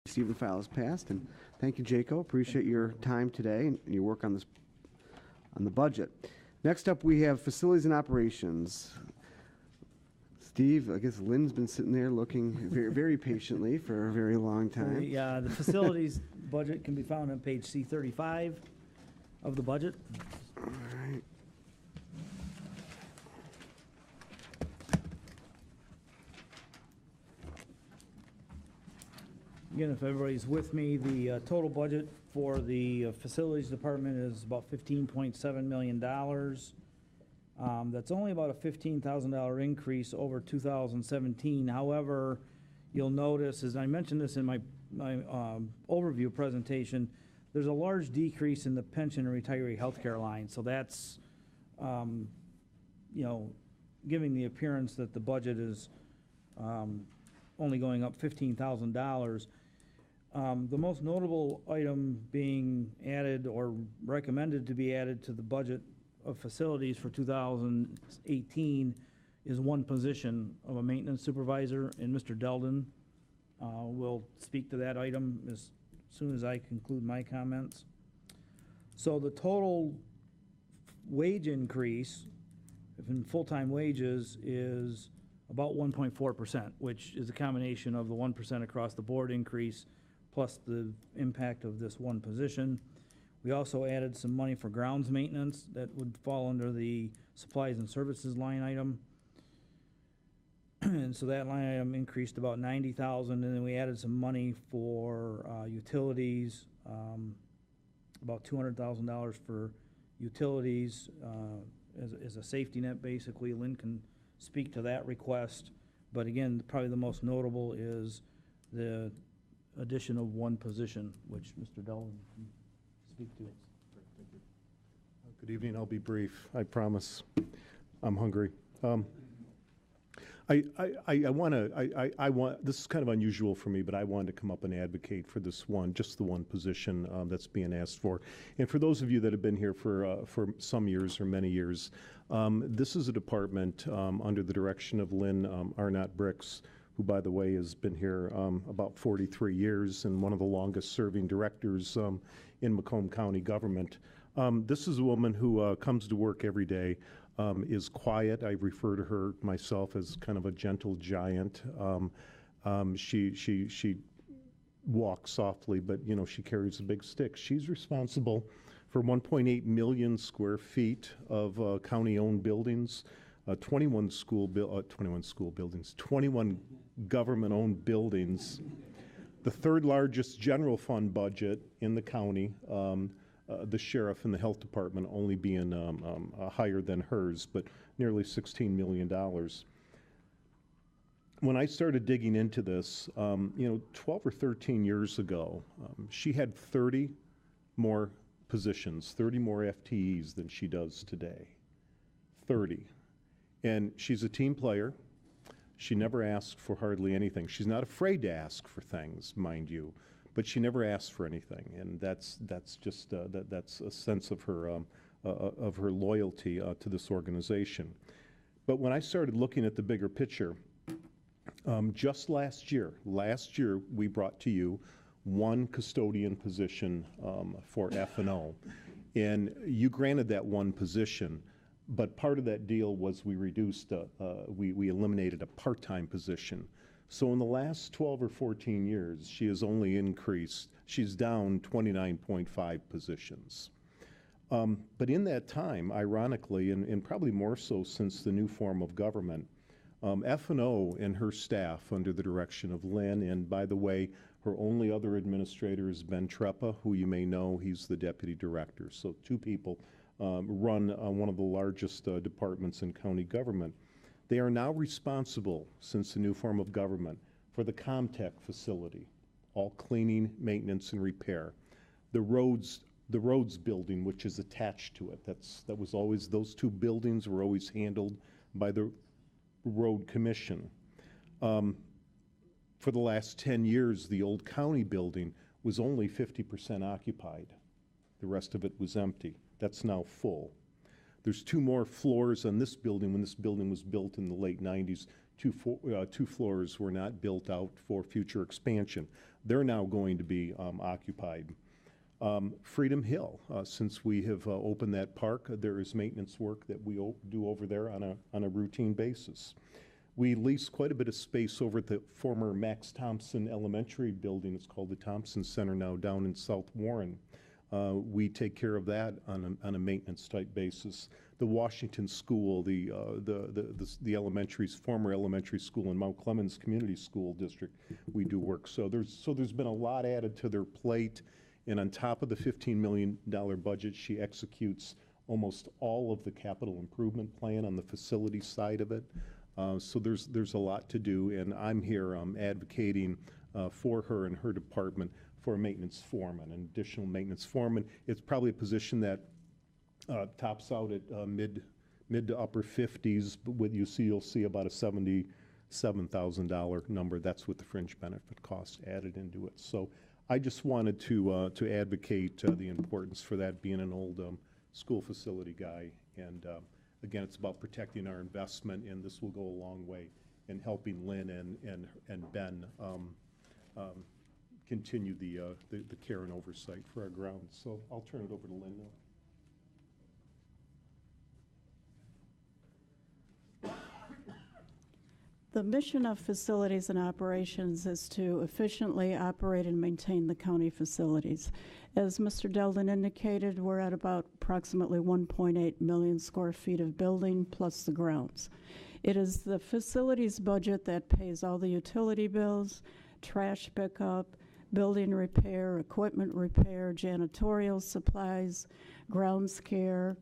Receive the file as passed, and thank you, Jaco. Appreciate your time today and your work on the budget. Next up, we have facilities and operations. Steve, I guess Lynn's been sitting there looking very, very patiently for a very long time. The facilities budget can be found on page C35 of the budget. All right. Again, if everybody's with me, the total budget for the facilities department is about $15.7 million. That's only about a $15,000 increase over 2017. However, you'll notice, as I mentioned this in my overview presentation, there's a large decrease in the pension and retiree health care line. So that's, giving the appearance that the budget is only going up $15,000. The most notable item being added or recommended to be added to the budget of facilities for 2018 is one position of a maintenance supervisor, and Mr. Delden will speak to that item as soon as I conclude my comments. So the total wage increase in full-time wages is about 1.4%, which is a combination of the 1% across the board increase plus the impact of this one position. We also added some money for grounds maintenance that would fall under the supplies and services line item. And so that line item increased about $90,000, and then we added some money for utilities, about $200,000 for utilities as a safety net, basically. Lynn can speak to that request, but again, probably the most notable is the addition of one position, which Mr. Delden can speak to. Thank you. Good evening. I'll be brief. I promise. I'm hungry. I want. This is kind of unusual for me, but I wanted to come up and advocate for this one, just the one position that's being asked for. And for those of you that have been here for some years or many years, this is a department under the direction of Lynn Arnott-Bryks, who, by the way, has been here about 43 years and one of the longest-serving directors in Macomb County government. This is a woman who comes to work every day. Is quiet. I refer to her myself as kind of a gentle giant. She walks softly, but she carries a big stick. She's responsible for 1.8 million square feet of county-owned buildings, 21 government-owned buildings, the third largest general fund budget in the county. The sheriff and the health department only being higher than hers, but nearly $16 million. When I started digging into this, 12 or 13 years ago, she had 30 more positions, 30 more FTEs than she does today. 30. And she's a team player. She never asks for hardly anything. She's not afraid to ask for things, mind you. But she never asked for anything, and that's just that's a sense of her loyalty to this organization. But when I started looking at the bigger picture, just last year we brought to you one custodian position for F&O, and you granted that one position. But part of that deal was we reduced, we eliminated a part-time position. So in the last 12 or 14 years, she has only increased, she's down 29.5 positions. But in that time, ironically, and probably more so since the new form of government, F&O and her staff under the direction of Lynn, and by the way, her only other administrator is Ben Treppa, who you may know, he's the deputy director. So two people run one of the largest departments in county government. They are now responsible, since the new form of government, for the Comtech facility, all cleaning, maintenance, and repair. The roads building, which is attached to it, that was always, those two buildings were always handled by the road commission. For the last 10 years, the old county building was only 50% occupied. The rest of it was empty. That's now full. There's two more floors on this building when this building was built in the late 90s, two floors were not built out for future expansion. They're now going to be occupied. Freedom Hill, since we have opened that park, there is maintenance work that we do over there on a routine basis. We lease quite a bit of space over at the former Max Thompson Elementary building. It's called the Thompson Center now, down in South Warren. We take care of that on a maintenance type basis. The Washington School, the former elementary school in Mount Clemens Community School District, we do work. So there's been a lot added to their plate, and on top of the $15 million budget, she executes almost all of the capital improvement plan on the facility side of it. So there's a lot to do, and I'm here advocating for her and her department for a maintenance foreman, an additional maintenance foreman. It's probably a position that tops out at mid to upper 50s, but you'll see about a $77,000 number. That's with the fringe benefit costs added into it. So I just wanted to advocate the importance for that, being an old school facility guy. And again, it's about protecting our investment, and this will go a long way in helping Lynn and Ben continue the care and oversight for our grounds. So I'll turn it over to Lynn now. The mission of Facilities and Operations is to efficiently operate and maintain the county facilities. As Mr. Delden indicated, we're at about approximately 1.8 million square feet of building plus the grounds. It is the facilities budget that pays all the utility bills, trash pickup, building repair, equipment repair, janitorial supplies, grounds care,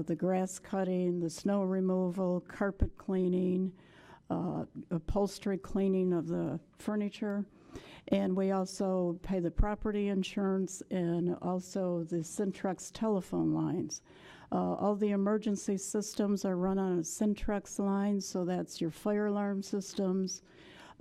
the grass cutting, the snow removal, carpet cleaning, upholstery cleaning of the furniture, and we also pay the property insurance and also the Centrex telephone lines. All the emergency systems are run on a Centrex line, so that's your fire alarm systems,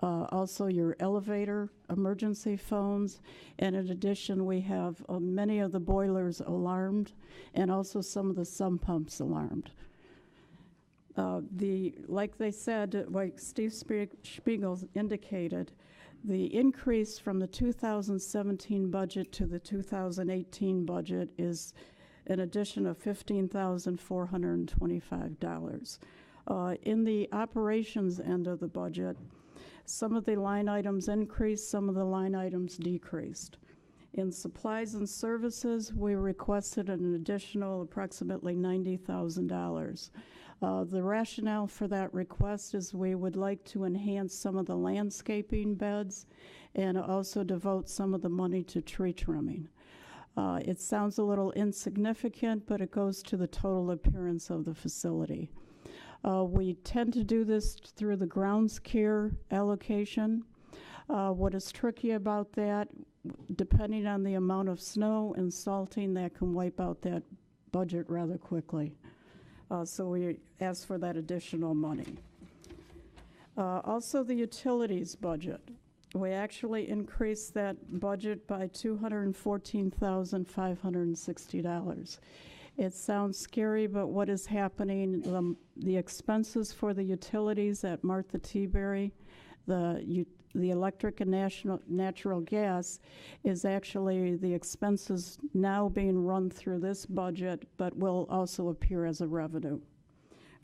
also your elevator emergency phones, and in addition we have many of the boilers alarmed and also some of the sump pumps alarmed. Like they said, like Steve Spiegel indicated, the increase from the 2017 budget to the 2018 budget is an addition of $15,425. In the operations end of the budget, some of the line items increased, some of the line items decreased. In supplies and services, we requested an additional approximately $90,000. The rationale for that request is we would like to enhance some of the landscaping beds and also devote some of the money to tree trimming. It sounds a little insignificant, but it goes to the total appearance of the facility. We tend to do this through the grounds care allocation. What is tricky about that, depending on the amount of snow and salting, that can wipe out that budget rather quickly. So we ask for that additional money. Also the utilities budget. We actually increased that budget by $214,560. It sounds scary, but what is happening, the expenses for the utilities at Martha T. Berry, the electric and natural gas is actually the expenses now being run through this budget, but will also appear as a revenue.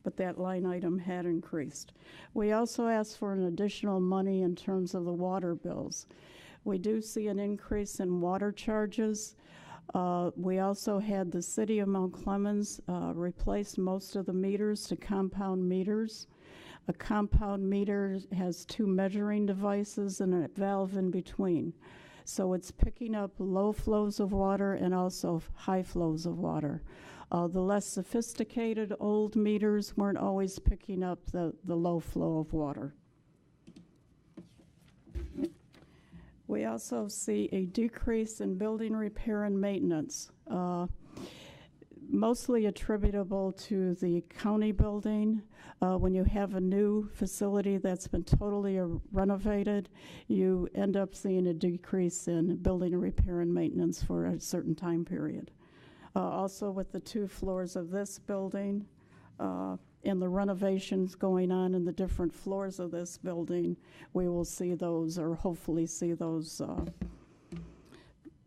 But that line item had increased. We also asked for an additional money in terms of the water bills. We do see an increase in water charges. We also had the city of Mount Clemens replace most of the meters to compound meters. A compound meter has two measuring devices and a valve in between. So it's picking up low flows of water and also high flows of water. The less sophisticated old meters weren't always picking up the low flow of water. We also see a decrease in building repair and maintenance, mostly attributable to the county building. When you have a new facility that's been totally renovated, you end up seeing a decrease in building repair and maintenance for a certain time period. Also with the 2 floors of this building, in the renovations going on in the different floors of this building, we will see those, or hopefully see those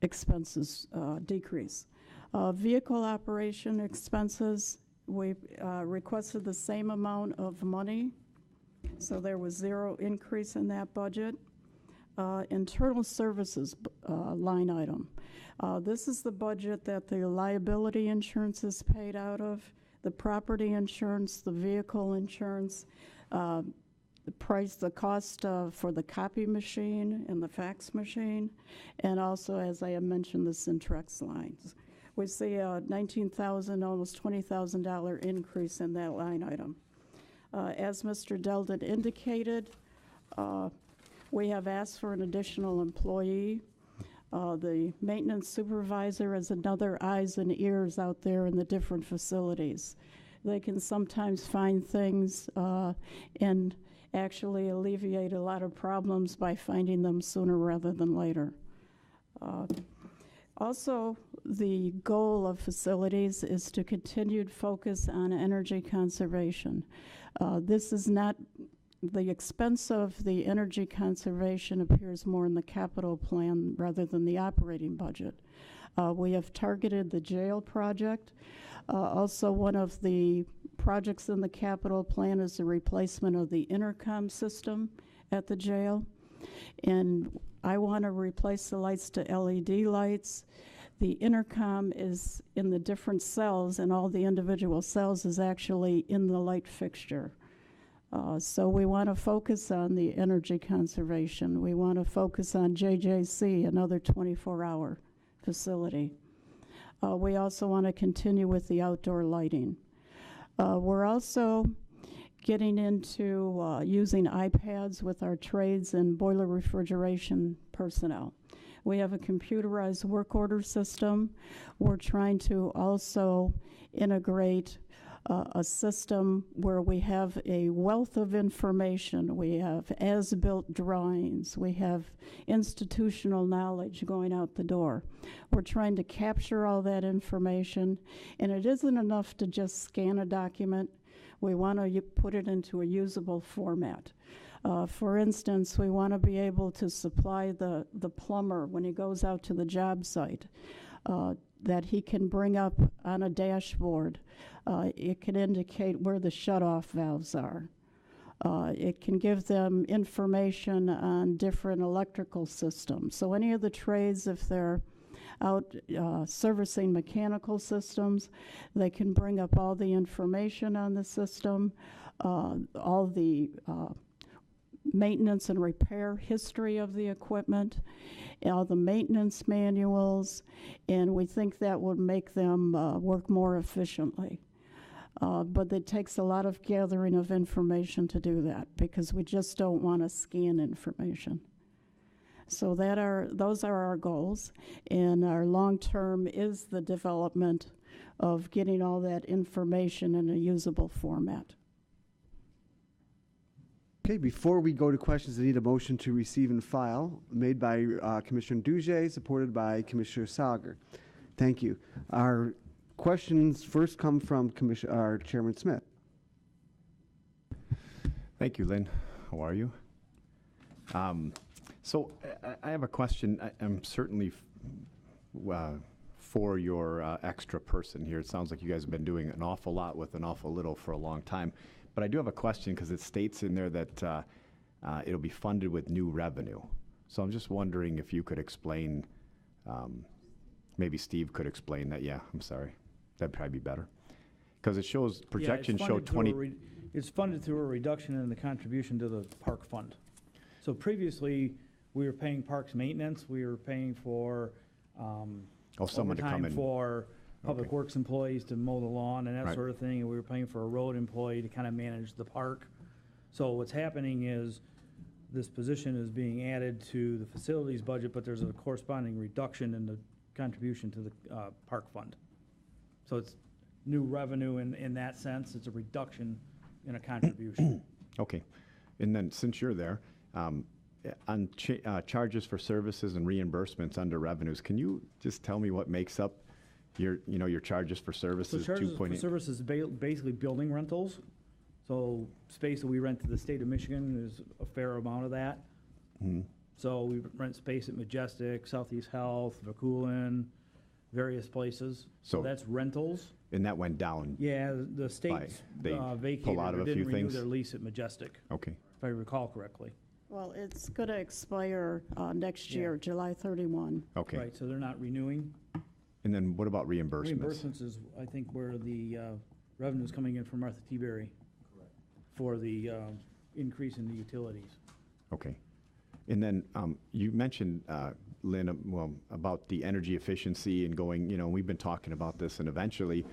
expenses decrease. Vehicle operation expenses, we requested the same amount of money, so there was 0 increase in that budget. Internal services line item. This is the budget that the liability insurance is paid out of, the property insurance, the vehicle insurance, the cost for the copy machine and the fax machine, and also, as I have mentioned, the Centrex lines. We see a $19,000, almost $20,000 increase in that line item. As Mr. Deldon indicated, we have asked for an additional employee. The maintenance supervisor is another eyes and ears out there in the different facilities. They can sometimes find things and actually alleviate a lot of problems by finding them sooner rather than later. Also, the goal of facilities is to continued focus on energy conservation. This is not, the expense of the energy conservation appears more in the capital plan rather than the operating budget. We have targeted the jail project. Also, one of the projects in the capital plan is the replacement of the intercom system at the jail. And I want to replace the lights to LED lights. The intercom is in the different cells, and all the individual cells is actually in the light fixture. So we want to focus on the energy conservation. We want to focus on JJC, another 24-hour facility. We also want to continue with the outdoor lighting. We're also getting into using iPads with our trades and boiler refrigeration personnel. We have a computerized work order system. We're trying to also integrate a system where we have a wealth of information. We have as-built drawings. We have institutional knowledge going out the door. We're trying to capture all that information, and it isn't enough to just scan a document. We want to put it into a usable format. For instance, we want to be able to supply the plumber when he goes out to the job site, that he can bring up on a dashboard. It can indicate where the shutoff valves are. It can give them information on different electrical systems. So any of the trades, if they're out servicing mechanical systems, they can bring up all the information on the system, all the maintenance and repair history of the equipment, all the maintenance manuals, and we think that would make them work more efficiently. But it takes a lot of gathering of information to do that, because we just don't want to scan information. So those are our goals, and our long-term is the development of getting all that information in a usable format. Okay, before we go to questions, I need a motion to receive and file, made by Commissioner Dugay, supported by Commissioner Sauger. Thank you. Our questions first come from our Chairman Smith. Thank you, Lynn. How are you? So I have a question. I'm certainly for your extra person here. It sounds like you guys have been doing an awful lot with an awful little for a long time. But I do have a question, because it states in there that it'll be funded with new revenue. So I'm just wondering if you could explain, maybe Steve could explain that. Yeah, I'm sorry. That'd probably be better. Because it shows, projections show 20. It's funded through a reduction in the contribution to the park fund. So previously, we were paying parks maintenance. We were paying for someone to come overtime in. For public works employees to mow the lawn and that Right. sort of thing, and we were paying for a road employee to kind of manage the park. So what's happening is this position is being added to the facilities budget, but there's a corresponding reduction in the contribution to the park fund. So it's new revenue in that sense. It's a reduction in a contribution. Okay. And then since you're there, on charges for services and reimbursements under revenues, can you just tell me what makes up your charges for So services? charges for services, basically building rentals. So space that we rent to the state of Michigan is a fair amount of that. So we rent space at Majestic, Southeast Health, Vaculin, various places. So So- that's rentals. And that went down? Yeah, the state they vacated pull out of or a didn't few renew things? their lease at Majestic, Okay. if I recall correctly. Well, it's going to expire next Yeah. year, July 31. Okay. Right, so they're not renewing. And then what about reimbursements? Reimbursements is, I think, where the revenue's coming in from Martha T. Berry for the increase in the utilities. Okay. And then you mentioned, Lynn, well, about the energy efficiency and going, we've been talking about this, and eventually,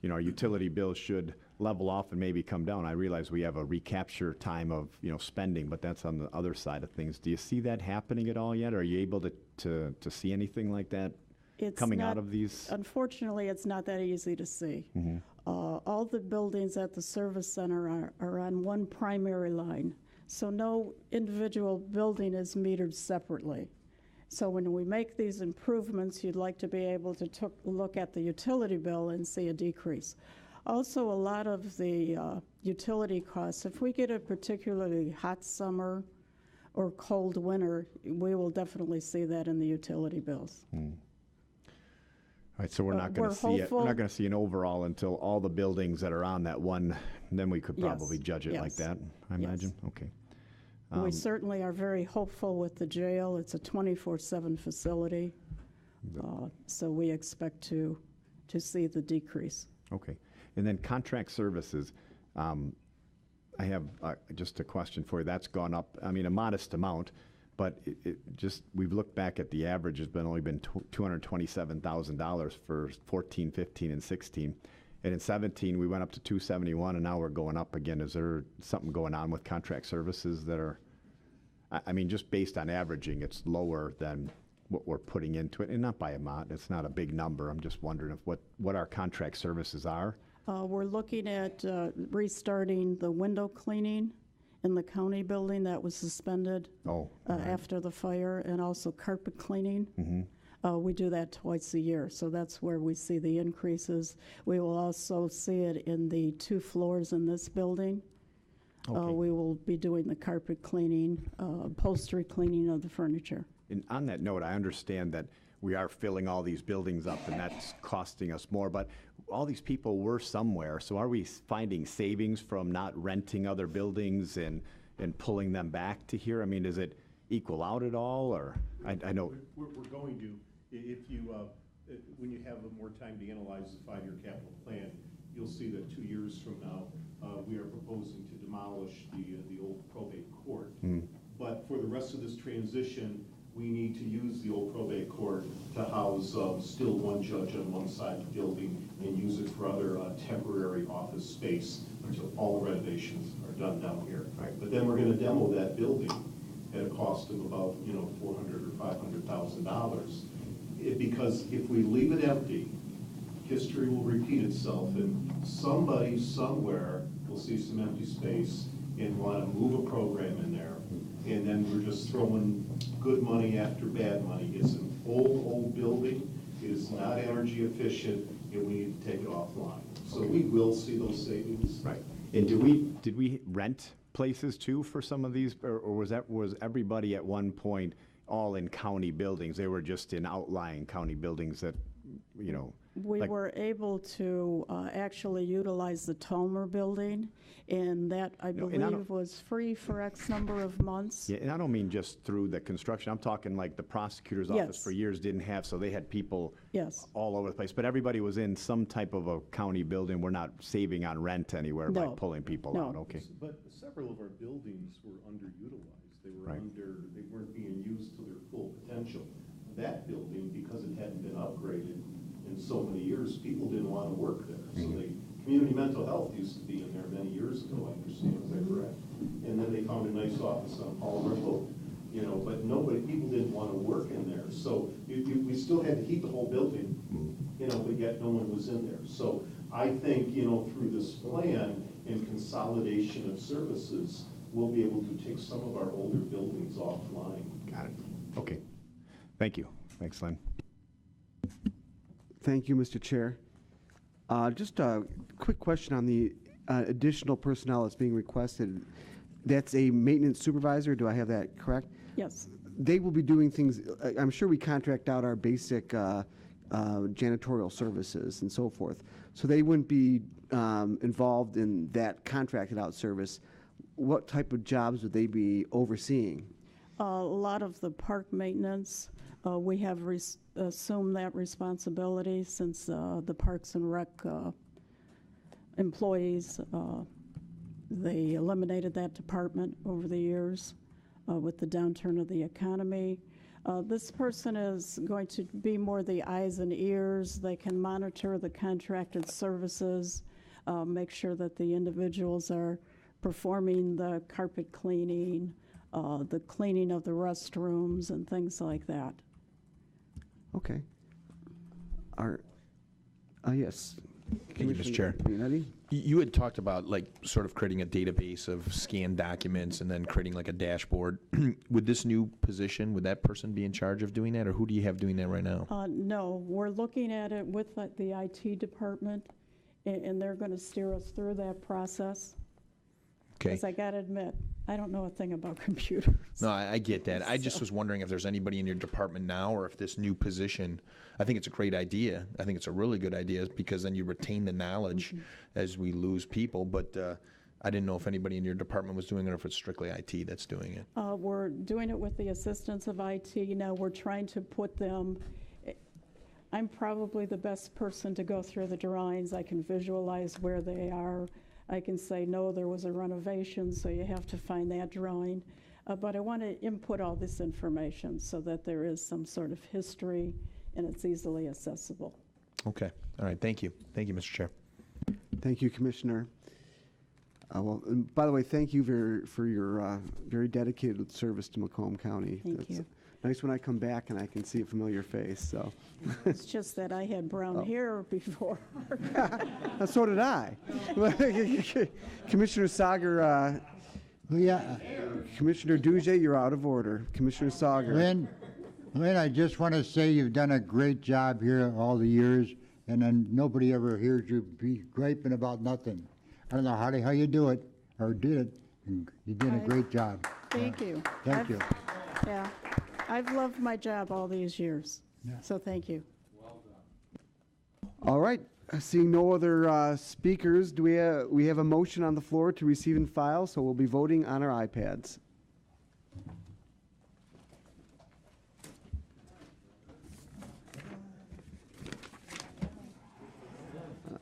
our utility bills should level off and maybe come down. I realize we have a recapture time of, spending, but that's on the other side of things. Do you see that happening at all yet? Are you able to see anything like that It's coming not- out of these? Unfortunately, it's not that easy to see. All the buildings at the service center are on one primary line, so no individual building is metered separately. So when we make these improvements, you'd like to be able to look at the utility bill and see a decrease. Also, a lot of the utility costs, if we get a particularly hot summer or cold winter, we will definitely see that in the utility bills. All right, so we're not going we're to see it. We're hopeful- not going to see an overall until all the buildings that are on that one, then we could probably Yes, judge it like yes, that, I yes. imagine? Okay. We certainly are very hopeful with the jail. It's a 24/7 facility, so we expect to see the decrease. Okay. And then contract services, I have just a question for you. That's gone up, I mean, a modest amount, but we've looked back at the average, it's only been $227,000 for 14, 15, and 16. And in 17, we went up to 271, and now we're going up again. Is there something going on with contract services that are, I mean, just based on averaging, it's lower than what we're putting into it, and not by a lot. It's not a big number. I'm just wondering if what our contract services are. We're looking at restarting the window cleaning in the county building that was suspended after the fire, and also carpet cleaning. We do that twice a year, so that's where we see the increases. We will also see it in the 2 floors in this building. Okay. We will be doing the carpet cleaning, upholstery cleaning of the furniture. And on that note, I understand that we are filling all these buildings up, and that's costing us more, but all these people were somewhere, so are we finding savings from not renting other buildings and pulling them back to here? I mean, does it equal out at all, or, I know, We're going to, if you, when you have more time to analyze the 5-year capital plan, you'll see that 2 years from now, we are proposing to demolish the old probate court. But for the rest of this transition, we need to use the old probate court to house still one judge on one side of the building and use it for other temporary office space until all the renovations are done down here. Right. But then we're going to demo that building at a cost of about $400,000 or $500,000. Because if we leave it empty, history will repeat itself, and somebody somewhere will see some empty space and want to move a program in there, and then we're just throwing good money after bad money. It's an old building, it is not energy efficient, and we need to take it offline. So we will see those savings. right. And did we rent places too for some of these, or was everybody at one point all in county buildings? They were just in outlying county buildings that, We like- were able to actually utilize the Tomer building, and that, I No, and I don't- believe, was free for X number of months. Yeah, and I don't mean just through the construction. I'm talking like the prosecutor's office Yes. for years didn't have, so they had people Yes. all over the place. But everybody was in some type of a county building. We're not saving on rent anywhere by No. pulling people No. out, okay? But several of our buildings were underutilized. They were Right. they weren't being used to their full potential. That building, because it hadn't been upgraded in so many years, people didn't want to work there. So community mental health used to be in there many years ago, I understand, is that correct? And then they found a nice office on Palmer Road, but people didn't want to work in there. So we still had to heat the whole building, but yet no one was in there. So I think, through this plan and consolidation of services, we'll be able to take some of our older buildings offline. Got it. Okay. Thank you. Thanks, Lynn. Thank you, Mr. Chair. Just a quick question on the additional personnel that's being requested, that's a maintenance supervisor, do I have that correct? Yes. They will be doing things, I'm sure we contract out our basic janitorial services and so forth. So they wouldn't be involved in that contracted out service. What type of jobs would they be overseeing? A lot of the park maintenance, we have assumed that responsibility since the Parks and Rec employees, they eliminated that department over the years with the downturn of the economy. This person is going to be more the eyes and ears. They can monitor the contracted services, make sure that the individuals are performing the carpet cleaning, the cleaning of the restrooms and things like that. Okay. Yes. Thank you, Mr. Chair. Commissioner Leonetti? You had talked about like sort of creating a database of scanned documents and then creating like a dashboard. Would this new position, would that person be in charge of doing that, or who do you have doing that right now? No, we're looking at it with the IT department, and they're going to steer us through that process. Okay. Because I got to admit, I don't know a thing about computers. No, I get that. I just was wondering if there's anybody in your department now, or if this new position, I think it's a great idea. I think it's a really good idea because then you retain the knowledge as we lose people. But I didn't know if anybody in your department was doing it or if it's strictly IT that's doing it. We're doing it with the assistance of IT. Now we're trying to put them, I'm probably the best person to go through the drawings. I can visualize where they are. I can say, no, there was a renovation, so you have to find that drawing. But I want to input all this information so that there is some sort of history and it's easily accessible. Okay. All right. Thank you. Thank you, Mr. Chair. Thank you, Commissioner. Well, and by the way, thank you for your very dedicated service to Macomb County. Thank you. Nice when I come back and I can see a familiar face. So It's just that I had brown hair before. so did I. Commissioner Sager, Yeah, Commissioner Duje, you're out of order. Commissioner Sager. Lynn, I just want to say you've done a great job here all the years, and then nobody ever hears you be griping about nothing. I don't know how you do it, or did it. And you did a great job. Thank you. Thank you. Yeah, I've loved my job all these years, so thank you. All right. Seeing no other speakers, do we have a motion on the floor to receive and file? So we'll be voting on our iPads.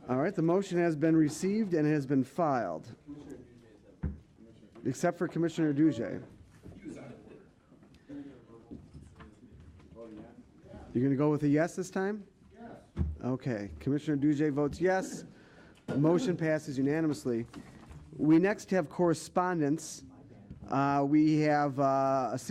All right, the motion has been received and has been filed. Except for Commissioner Duje. You're going to go with a yes this time? Yes. Okay. Commissioner Duje votes yes. The motion passes unanimously. We next have correspondence. We have a